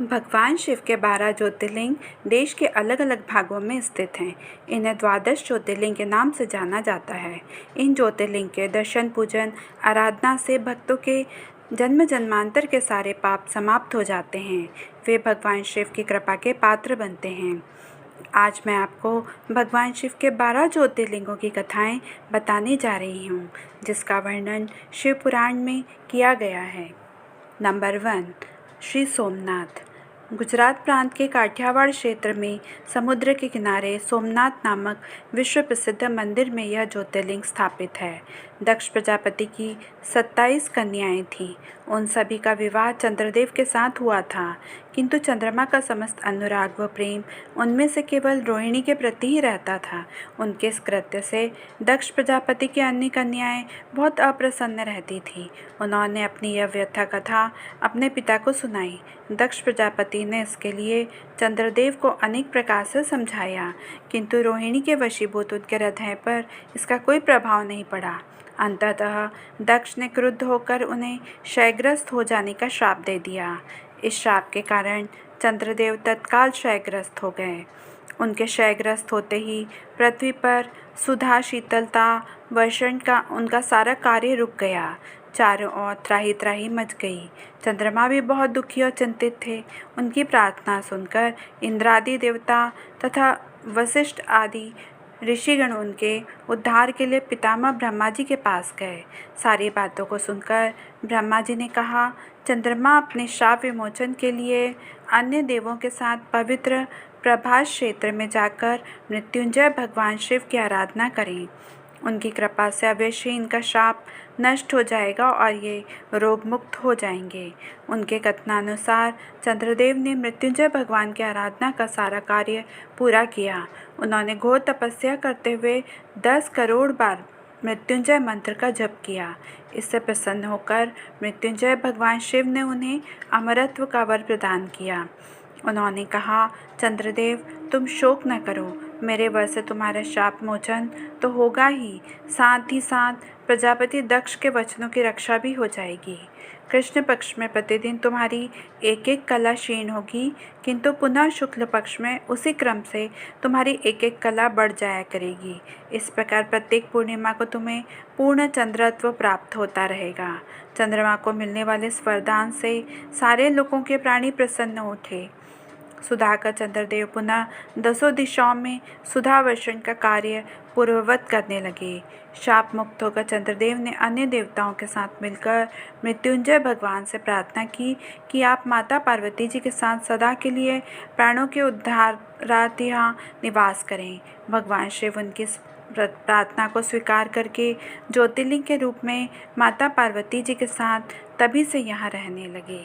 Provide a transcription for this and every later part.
भगवान शिव के 12 ज्योतिर्लिंग देश के अलग अलग भागों में स्थित हैं। इन्हें द्वादश ज्योतिर्लिंग के नाम से जाना जाता है। इन ज्योतिर्लिंग के दर्शन, पूजन, आराधना से भक्तों के जन्म जन्मांतर के सारे पाप समाप्त हो जाते हैं। वे भगवान शिव की कृपा के पात्र बनते हैं। आज मैं आपको भगवान शिव के 12 ज्योतिर्लिंगों की कथाएं बताने जा रही हूँ, जिसका वर्णन शिव पुराण में किया गया है। नंबर 1, श्री सोमनाथ। गुजरात प्रांत के काठियावाड़ क्षेत्र में समुद्र के किनारे सोमनाथ नामक विश्व प्रसिद्ध मंदिर में यह ज्योतिर्लिंग स्थापित है। दक्ष प्रजापति की 27 कन्याएं थीं। उन सभी का विवाह चंद्रदेव के साथ हुआ था, किंतु चंद्रमा का समस्त अनुराग व प्रेम उनमें से केवल रोहिणी के प्रति ही रहता था। उनके इस कृत्य से दक्ष प्रजापति की अन्य कन्याएं बहुत अप्रसन्न रहती थीं। उन्होंने अपनी यह व्यथा कथा अपने पिता को सुनाई। दक्ष प्रजापति ने इसके लिए चंद्रदेव को अनेक प्रकार से समझाया, किंतु रोहिणी के वशीभूत उनके हृदय पर इसका कोई प्रभाव नहीं पड़ा। अंततः दक्ष ने क्रुद्ध होकर उन्हें क्षयग्रस्त हो जाने का श्राप दे दिया। इस श्राप के कारण चंद्रदेव तत्काल क्षयग्रस्त हो गए। उनके क्षयग्रस्त होते ही पृथ्वी पर सुधा, शीतलता, वर्षण का उनका सारा कार्य रुक गया। चारों ओर त्राही त्राही मच गई। चंद्रमा भी बहुत दुखी और चिंतित थे। उनकी प्रार्थना सुनकर इंद्रादि देवता तथा वशिष्ठ आदि ऋषिगण उनके उद्धार के लिए पितामह ब्रह्मा जी के पास गए। सारी बातों को सुनकर ब्रह्मा जी ने कहा, चंद्रमा अपने शाप विमोचन के लिए अन्य देवों के साथ पवित्र प्रभास क्षेत्र में जाकर मृत्युंजय भगवान शिव की आराधना करें। उनकी कृपा से अवश्य इनका शाप नष्ट हो जाएगा और ये रोग मुक्त हो जाएंगे। उनके कथनानुसार चंद्रदेव ने मृत्युंजय भगवान की आराधना का सारा कार्य पूरा किया। उन्होंने घोर तपस्या करते हुए 10 करोड़ बार मृत्युंजय मंत्र का जप किया। इससे प्रसन्न होकर मृत्युंजय भगवान शिव ने उन्हें अमरत्व का वर प्रदान किया। उन्होंने कहा, चंद्रदेव, तुम शोक न करो, मेरे वर से तुम्हारा शाप मोचन तो होगा ही, साथ ही साथ प्रजापति दक्ष के वचनों की रक्षा भी हो जाएगी। कृष्ण पक्ष में प्रतिदिन तुम्हारी एक एक कला क्षीण होगी, किंतु पुनः शुक्ल पक्ष में उसी क्रम से तुम्हारी एक एक कला बढ़ जाया करेगी। इस प्रकार प्रत्येक पूर्णिमा को तुम्हें पूर्ण चंद्रत्व प्राप्त होता रहेगा। चंद्रमा को मिलने वाले इस वरदान से सारे लोगों के प्राणी प्रसन्न उठे। सुधा का चंद्रदेव पुनः 10 दिशाओं में सुधा वर्षण का कार्य पूर्ववत करने लगे। शाप मुक्त होकर चंद्रदेव ने अन्य देवताओं के साथ मिलकर मृत्युंजय भगवान से प्रार्थना की कि आप माता पार्वती जी के साथ सदा के लिए प्राणों के उद्धारार्थ यहाँ निवास करें। भगवान शिव उनकी प्रार्थना को स्वीकार करके ज्योतिर्लिंग के रूप में माता पार्वती जी के साथ तभी से यहाँ रहने लगे।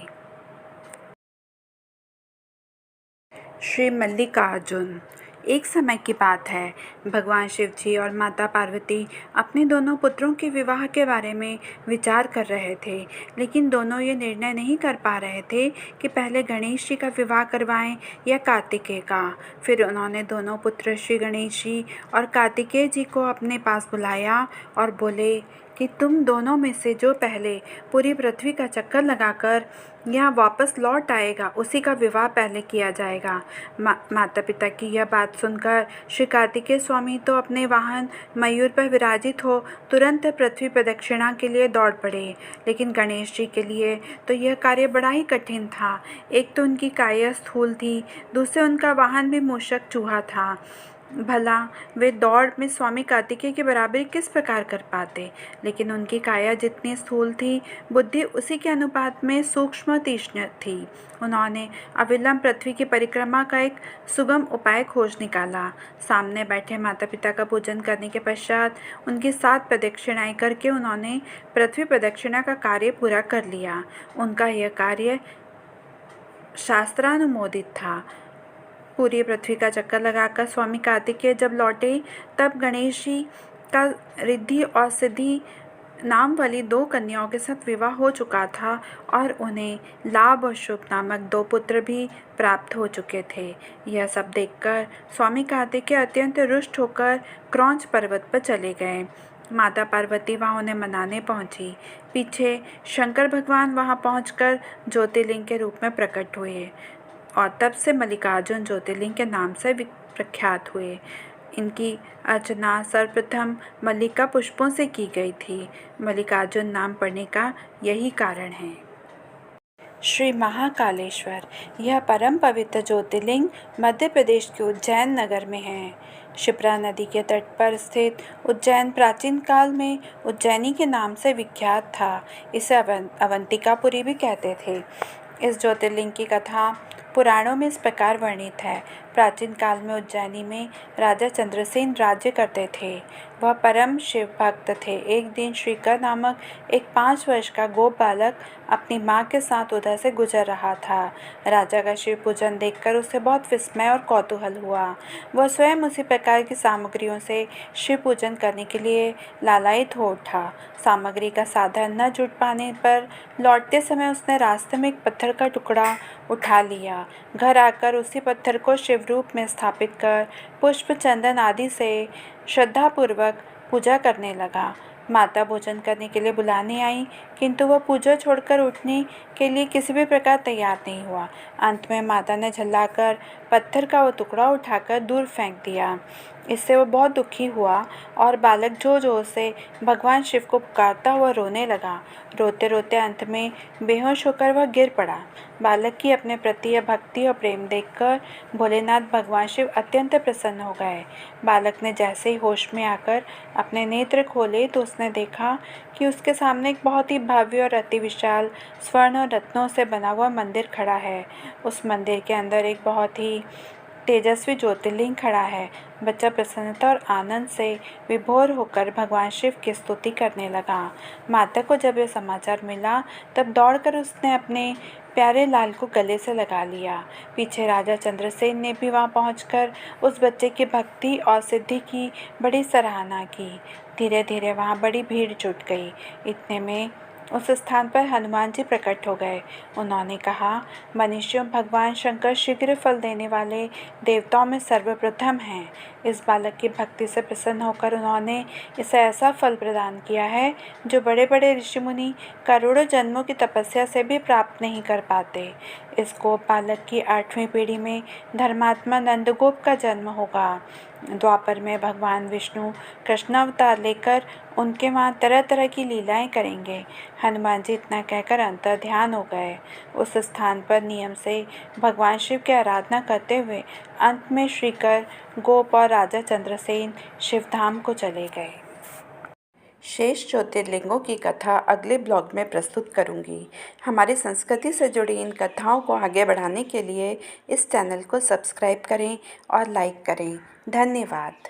श्री मल्लिकार्जुन। एक समय की बात है, भगवान शिव जी और माता पार्वती अपने दोनों पुत्रों के विवाह के बारे में विचार कर रहे थे, लेकिन दोनों ये निर्णय नहीं कर पा रहे थे कि पहले गणेश जी का विवाह करवाएं या कार्तिकेय का। फिर उन्होंने दोनों पुत्र श्री गणेश जी और कार्तिकेय जी को अपने पास बुलाया और बोले कि तुम दोनों में से जो पहले पूरी पृथ्वी का चक्कर लगाकर यहाँ वापस लौट आएगा, उसी का विवाह पहले किया जाएगा। माता पिता की यह बात सुनकर श्री कार्तिकेय स्वामी तो अपने वाहन मयूर पर विराजित हो तुरंत पृथ्वी प्रदक्षिणा के लिए दौड़ पड़े, लेकिन गणेश जी के लिए तो यह कार्य बड़ा ही कठिन था। एक तो उनकी काया स्थूल थी, दूसरे उनका वाहन भी मूषक चूहा था। भला वे दौड़ में स्वामी कार्तिकेय की बराबरी किस प्रकार कर पाते, लेकिन उनकी काया जितनी स्थूल थी, बुद्धि उसी के अनुपात में सूक्ष्म तीक्ष्ण थी। उन्होंने अविलंब पृथ्वी की परिक्रमा का एक सुगम उपाय खोज निकाला। सामने बैठे माता पिता का पूजन करने के पश्चात उनकी 7 प्रदक्षिणाएं करके उन्होंने पृथ्वी प्रदक्षिणा का कार्य पूरा कर लिया। उनका यह कार्य शास्त्रानुमोदित था। पूरी पृथ्वी का चक्कर लगाकर स्वामी कार्तिकेय जब लौटे, तब गणेश जी का रिद्धि और सिद्धि नाम वाली 2 कन्याओं के साथ विवाह हो चुका था और उन्हें लाभ और शुभ नामक 2 पुत्र भी प्राप्त हो चुके थे। यह सब देखकर स्वामी कार्तिकेय अत्यंत रुष्ट होकर क्रौंच पर्वत पर चले गए। माता पार्वती वहाँ उन्हें मनाने पहुँची। पीछे शंकर भगवान वहाँ पहुँचकर ज्योतिर्लिंग के रूप में प्रकट हुए। और तब से मल्लिकार्जुन ज्योतिर्लिंग के नाम से प्रख्यात हुए। इनकी अर्चना सर्वप्रथम मल्लिका पुष्पों से की गई थी। मल्लिकार्जुन नाम पड़ने का यही कारण है। श्री महाकालेश्वर, यह परम पवित्र ज्योतिर्लिंग मध्य प्रदेश के उज्जैन नगर में है। क्षिप्रा नदी के तट पर स्थित उज्जैन प्राचीन काल में उज्जैनी के नाम से विख्यात था। इसे अवंतिकापुरी भी कहते थे। इस ज्योतिर्लिंग की कथा पुराणों में इस प्रकार वर्णित है। प्राचीन काल में उज्जैनी में राजा चंद्रसेन राज्य करते थे। वह परम शिव भक्त थे। एक दिन श्रीकर नामक एक 5 वर्ष का गोप बालक अपनी माँ के साथ उधर से गुजर रहा था। राजा का शिव पूजन देखकर उसे बहुत विस्मय और कौतूहल हुआ। वह स्वयं उसी प्रकार की सामग्रियों से शिव पूजन करने के लिए लालायित हो उठा। सामग्री का साधन न जुट पाने पर लौटते समय उसने रास्ते में एक पत्थर का टुकड़ा उठा लिया। घर आकर उसी पत्थर को शिवरूप में स्थापित कर पुष्प चंदन आदि से श्रद्धापूर्वक पूजा करने लगा। माता भोजन करने के लिए बुलाने आई, किंतु वह पूजा छोड़कर उठने के लिए किसी भी प्रकार तैयार नहीं हुआ। अंत में माता ने झल्लाकर पत्थर का वो टुकड़ा उठाकर दूर फेंक दिया। इससे वह बहुत दुखी हुआ और बालक जोर जोर से भगवान शिव को पुकारता हुआ रोने लगा। रोते रोते अंत में बेहोश होकर वह गिर पड़ा। बालक की अपने प्रति यह भक्ति और प्रेम देखकर भोलेनाथ भगवान शिव अत्यंत प्रसन्न हो गए। बालक ने जैसे ही होश में आकर अपने नेत्र खोले तो उसने देखा कि उसके सामने एक बहुत ही भव्य और अति विशाल स्वर्ण और रत्नों से बना हुआ मंदिर खड़ा है। उस मंदिर के अंदर एक बहुत ही तेजस्वी ज्योतिर्लिंग खड़ा है। बच्चा प्रसन्नता और आनंद से विभोर होकर भगवान शिव की स्तुति करने लगा। माता को जब यह समाचार मिला तब दौड़कर उसने अपने प्यारे लाल को गले से लगा लिया। पीछे राजा चंद्रसेन ने भी वहां पहुंचकर उस बच्चे की भक्ति और सिद्धि की बड़ी सराहना की। धीरे धीरे वहां बड़ी भीड़ जुट गई। इतने में उस स्थान पर हनुमान जी प्रकट हो गए। उन्होंने कहा, मनुष्यों, भगवान शंकर शीघ्र फल देने वाले देवताओं में सर्वप्रथम हैं। इस बालक की भक्ति से प्रसन्न होकर उन्होंने इसे ऐसा फल प्रदान किया है जो बड़े बड़े ऋषि मुनि करोड़ों जन्मों की तपस्या से भी प्राप्त नहीं कर पाते। इस गोप बालक की 8वीं पीढ़ी में धर्मात्मा नंदगोप का जन्म होगा। द्वापर में भगवान विष्णु कृष्णावतार लेकर उनके वहाँ तरह तरह की लीलाएं करेंगे। हनुमान जी इतना कहकर अंतर ध्यान हो गए। उस स्थान पर नियम से भगवान शिव की आराधना करते हुए अंत में श्रीकर, गोप और राजा चंद्रसेन शिवधाम को चले गए। शेष ज्योतिर्लिंगों की कथा अगले ब्लॉग में प्रस्तुत करूंगी। हमारी संस्कृति से जुड़ी इन कथाओं को आगे बढ़ाने के लिए इस चैनल को सब्सक्राइब करें और लाइक करें। धन्यवाद।